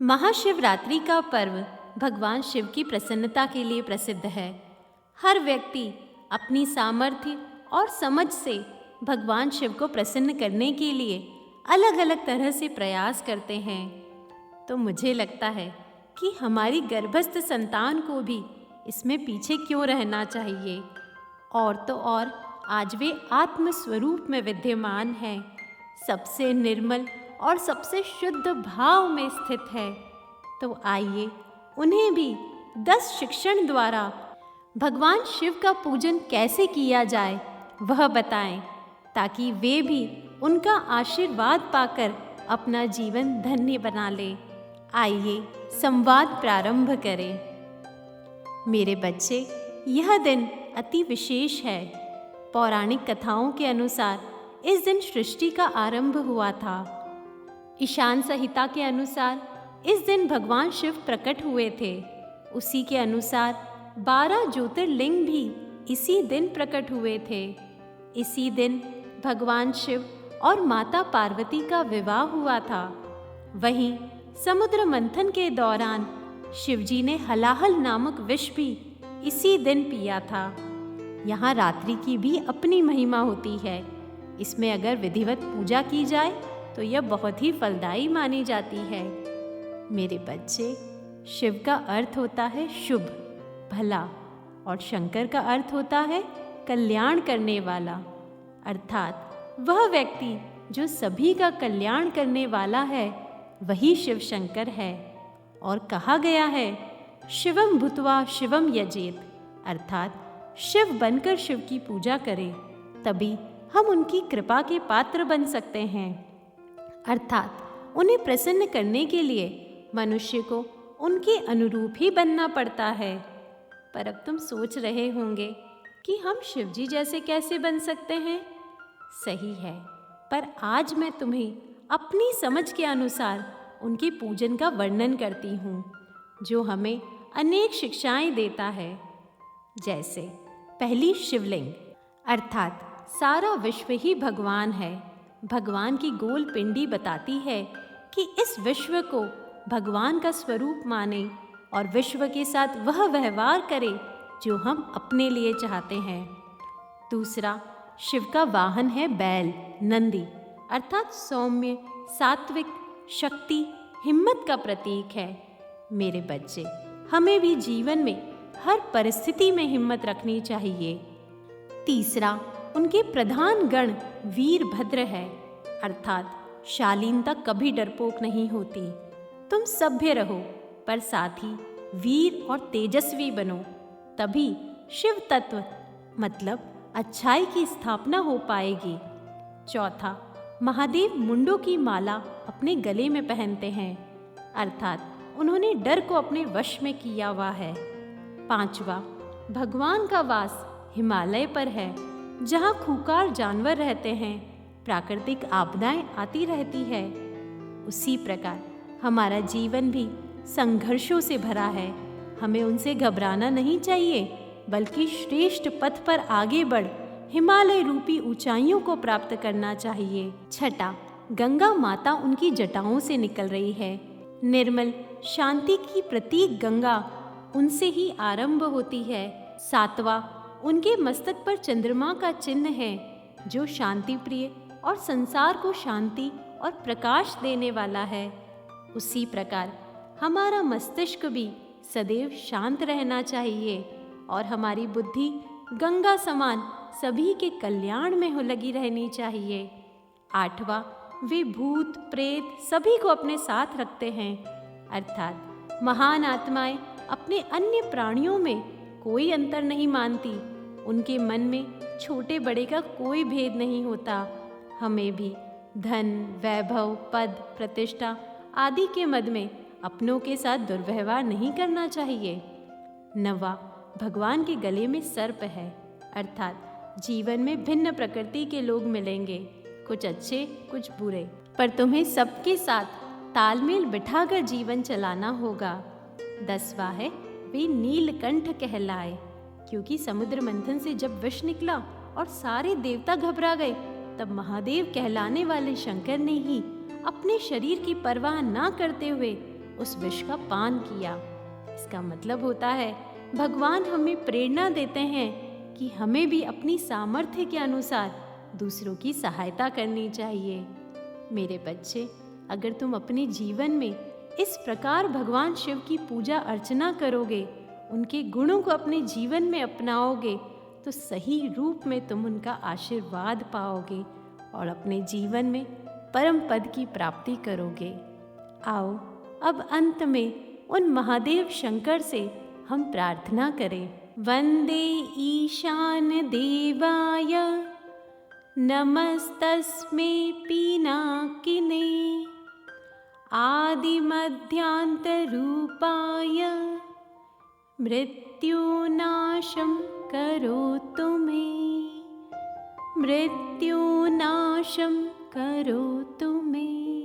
महाशिवरात्रि का पर्व भगवान शिव की प्रसन्नता के लिए प्रसिद्ध है। हर व्यक्ति अपनी सामर्थ्य और समझ से भगवान शिव को प्रसन्न करने के लिए अलग अलग तरह से प्रयास करते हैं। तो मुझे लगता है कि हमारी गर्भस्थ संतान को भी इसमें पीछे क्यों रहना चाहिए। और तो और आज वे आत्म स्वरूप में विद्यमान हैं, सबसे निर्मल और सबसे शुद्ध भाव में स्थित है। तो आइए उन्हें भी 10 शिक्षण द्वारा भगवान शिव का पूजन कैसे किया जाए वह बताएं, ताकि वे भी उनका आशीर्वाद पाकर अपना जीवन धन्य बना लें। आइए संवाद प्रारंभ करें। मेरे बच्चे, यह दिन अति विशेष है। पौराणिक कथाओं के अनुसार इस दिन सृष्टि का आरंभ हुआ था। ईशान संहिता के अनुसार इस दिन भगवान शिव प्रकट हुए थे। उसी के अनुसार 12 ज्योतिर्लिंग भी इसी दिन प्रकट हुए थे। इसी दिन भगवान शिव और माता पार्वती का विवाह हुआ था। वहीं समुद्र मंथन के दौरान शिवजी ने हलाहल नामक विष भी इसी दिन पिया था। यहाँ रात्रि की भी अपनी महिमा होती है। इसमें अगर विधिवत पूजा की जाए तो यह बहुत ही फलदायी मानी जाती है। मेरे बच्चे, शिव का अर्थ होता है शुभ, भला, और शंकर का अर्थ होता है कल्याण करने वाला, अर्थात वह व्यक्ति जो सभी का कल्याण करने वाला है वही शिव शंकर है। और कहा गया है शिवम भूत्वा शिवम यजेत, अर्थात शिव बनकर शिव की पूजा करें, तभी हम उनकी कृपा के पात्र बन सकते हैं। अर्थात उन्हें प्रसन्न करने के लिए मनुष्य को उनके अनुरूप ही बनना पड़ता है। पर अब तुम सोच रहे होंगे कि हम शिवजी जैसे कैसे बन सकते हैं। सही है, पर आज मैं तुम्हें अपनी समझ के अनुसार उनके पूजन का वर्णन करती हूँ, जो हमें अनेक शिक्षाएं देता है। जैसे पहली, शिवलिंग, अर्थात सारा विश्व ही भगवान है। भगवान की गोल पिंडी बताती है कि इस विश्व को भगवान का स्वरूप माने और विश्व के साथ वह व्यवहार करे जो हम अपने लिए चाहते हैं। दूसरा, शिव का वाहन है बैल, नंदी, अर्थात सौम्य, सात्विक, शक्ति, हिम्मत का प्रतीक है। मेरे बच्चे, हमें भी जीवन में हर परिस्थिति में हिम्मत रखनी चाहिए। तीसरा, उनके प्रधान गण वीरभद्र है, अर्थात शालीनता कभी डरपोक नहीं होती। तुम सभ्य रहो पर साथ ही वीर और तेजस्वी बनो, तभी शिव तत्व मतलब अच्छाई की स्थापना हो पाएगी। चौथा, महादेव मुंडों की माला अपने गले में पहनते हैं, अर्थात उन्होंने डर को अपने वश में किया हुआ है। पांचवा, भगवान का वास हिमालय पर है, जहाँ खूंखार जानवर रहते हैं, प्राकृतिक आपदाएं आती रहती है। उसी प्रकार हमारा जीवन भी संघर्षों से भरा है। हमें उनसे घबराना नहीं चाहिए, बल्कि श्रेष्ठ पथ पर आगे बढ़ हिमालय रूपी ऊंचाइयों को प्राप्त करना चाहिए। छठा, गंगा माता उनकी जटाओं से निकल रही है। निर्मल शांति की प्रतीक गंगा उनसे ही आरंभ होती है। सातवां, उनके मस्तक पर चंद्रमा का चिन्ह है, जो शांति प्रिय और संसार को शांति और प्रकाश देने वाला है। उसी प्रकार हमारा मस्तिष्क भी सदैव शांत रहना चाहिए और हमारी बुद्धि गंगा समान सभी के कल्याण में हो लगी रहनी चाहिए। आठवां, वे भूत प्रेत सभी को अपने साथ रखते हैं, अर्थात महान आत्माएं अपने अन्य प्राणियों में कोई अंतर नहीं मानती। उनके मन में छोटे बड़े का कोई भेद नहीं होता। हमें भी धन, वैभव, पद, प्रतिष्ठा आदि के मद में अपनों के साथ दुर्व्यवहार नहीं करना चाहिए। नवा, भगवान के गले में सर्प है, अर्थात जीवन में भिन्न प्रकृति के लोग मिलेंगे, कुछ अच्छे कुछ बुरे, पर तुम्हें सबके साथ तालमेल बिठाकर जीवन चलाना होगा। 10वां है, वे नीलकंठ कहलाए, क्योंकि समुद्र मंथन से जब विष निकला और सारे देवता घबरा गए, तब महादेव कहलाने वाले शंकर ने ही अपने शरीर की परवाह ना करते हुए उस विष का पान किया। इसका मतलब होता है भगवान हमें प्रेरणा देते हैं कि हमें भी अपनी सामर्थ्य के अनुसार दूसरों की सहायता करनी चाहिए। मेरे बच्चे, अगर तुम अपने जीवन में इस प्रकार भगवान शिव की पूजा अर्चना करोगे, उनके गुणों को अपने जीवन में अपनाओगे, तो सही रूप में तुम उनका आशीर्वाद पाओगे और अपने जीवन में परम पद की प्राप्ति करोगे। आओ अब अंत में उन महादेव शंकर से हम प्रार्थना करें। वंदे ईशान देवाय नमस्तस्मै पिनाकिने आदिमध्यान्तरूपाय मृत्युनाशं करोतु मे, मृत्युनाशं करोतु मे।